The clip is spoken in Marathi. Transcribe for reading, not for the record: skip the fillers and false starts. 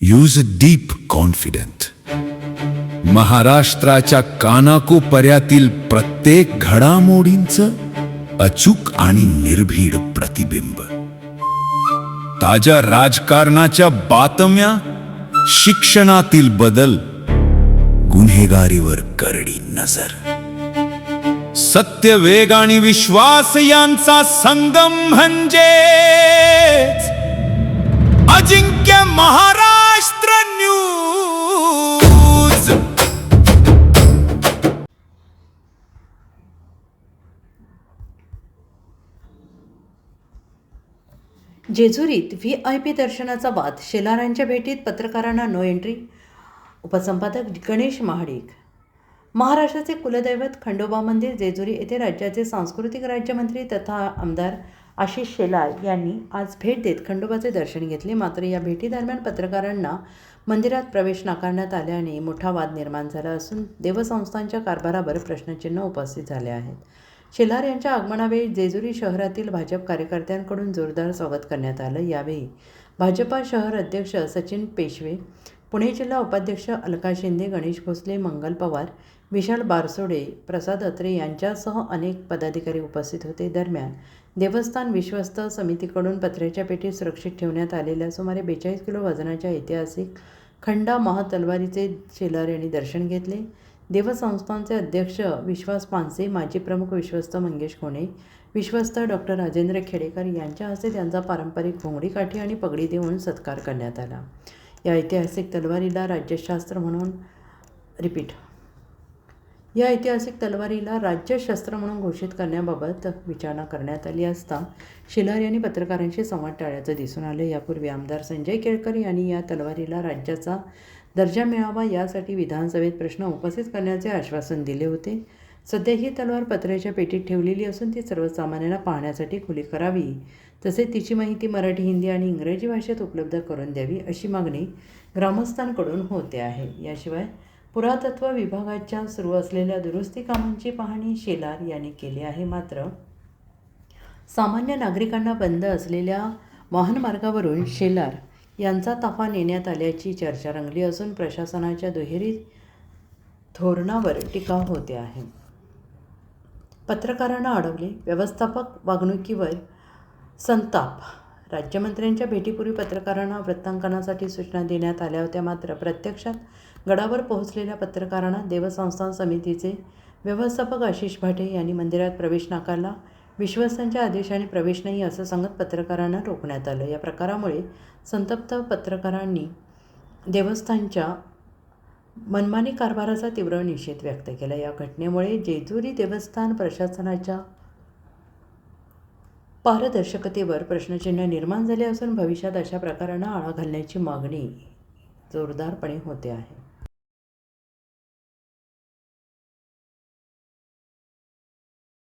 Use deep confident. महाराष्ट्राच्या कानाकोपर्यातील प्रत्येक घडामोडींचं अचूक आणि निर्भीड प्रतिबिंब. ताज्या राजकारणाच्या बातम्या, शिक्षणातील बदल, गुन्हेगारीवर करडी नजर. सत्य, वेग आणि विश्वास यांचा संगम म्हणजे अजिंक्य महाराष्ट्र न्यूज. जेजुरीत VIP दर्शनाचा वाद, शेलारांच्या भेटीत पत्रकारांना नो एंट्री. उपसंपादक गणेश महाडिक. महाराष्ट्राचे कुलदैवत खंडोबा मंदिर जेजुरी येथे राज्याचे सांस्कृतिक राज्यमंत्री तथा आमदार आशिष शेलार यांनी आज भेट देत खंडोबाचे दर्शन घेतले. मात्र या भेटीदरम्यान पत्रकारांना मंदिरात प्रवेश नाकारण्यात आल्याने मोठा वाद निर्माण झाला असून देवस्थानच्या कारभारावर प्रश्नचिन्ह उपस्थित झाले आहेत. शेलार यांच्या आगमनावेळी जेजुरी शहरातील भाजप कार्यकर्त्यांकडून जोरदार स्वागत करण्यात आलं. यावेळी भाजपा शहर अध्यक्ष सचिन पेशवे, पुणे जिल्हा उपाध्यक्ष अलका शिंदे, गणेश भोसले, मंगल पवार, विशाल बारसोडे, प्रसाद अत्रे यांच्यासह अनेक पदाधिकारी उपस्थित होते. दरम्यान देवस्थान विश्वस्त समितीकडून पत्र्याच्या पेटीत सुरक्षित ठेवण्यात आलेल्या सुमारे 42 किलो वजनाच्या ऐतिहासिक खंडा महातलवारीचे शेलार यांनी दर्शन घेतले. देवस्थानचे अध्यक्ष विश्वास पानसे, माजी प्रमुख विश्वस्त मंगेश कोणे, विश्वस्त डॉक्टर राजेंद्र खेडेकर यांच्या हस्ते त्यांचा पारंपरिक घोंगडी काठी आणि पगडी देऊन सत्कार करण्यात आला. या ऐतिहासिक तलवारीला राज्यशस्त्र म्हणून घोषित करण्याबाबत विचारणा करण्यात आली असता शेलार यांनी पत्रकारांशी संवाद टाळल्याचं दिसून आलं. यापूर्वी आमदार संजय केळकर यांनी या तलवारीला राज्याचा दर्जा मिळावा यासाठी विधानसभेत प्रश्न उपस्थित करण्याचे आश्वासन दिले होते. सध्या ही तलवार पत्र्याच्या पेटीत ठेवलेली असून ती सर्वसामान्यांना पाहण्यासाठी खुली करावी, तसेच तिची माहिती मराठी, हिंदी आणि इंग्रजी भाषेत उपलब्ध करून द्यावी अशी मागणी ग्रामस्थांकडून होते आहे. याशिवाय पुरातत्व विभागाच्या सुरू असलेल्या दुरुस्ती कामांची पाहणी शेलार यांनी केली आहे. मात्र सामान्य नागरिकांना बंद असलेल्या वाहनमार्गावरून शेलार यांचा ताफा नेण्यात आल्याची चर्चा रंगली असून प्रशासनाच्या दुहेरी धोरणावर टीका होते आहे. पत्रकारांना अडवले, व्यवस्थापक वागणुकीवर संताप. राज्यमंत्र्यांच्या भेटीपूर्वी पत्रकारांना वृत्तांकनासाठी सूचना देण्यात आल्या होत्या. मात्र प्रत्यक्षात गडावर पोहोचलेल्या पत्रकारांना देवस्थान समितीचे व्यवस्थापक आशिष भाटे यांनी मंदिरात प्रवेश नाकारला. विश्वासांच्या आदेशाने प्रवेश नाही असं सांगत पत्रकारांना रोखण्यात आलं. या प्रकारामुळे संतप्त पत्रकारांनी देवस्थानच्या मनमानी कारभाराचा तीव्र निषेध व्यक्त केला. या घटनेमुळे जेजुरी देवस्थान प्रशासनाच्या पारदर्शकतेवर प्रश्नचिन्ह निर्माण झाले असून भविष्यात अशा प्रकारांना आळा घालण्याची मागणी जोरदारपणे होते आहे.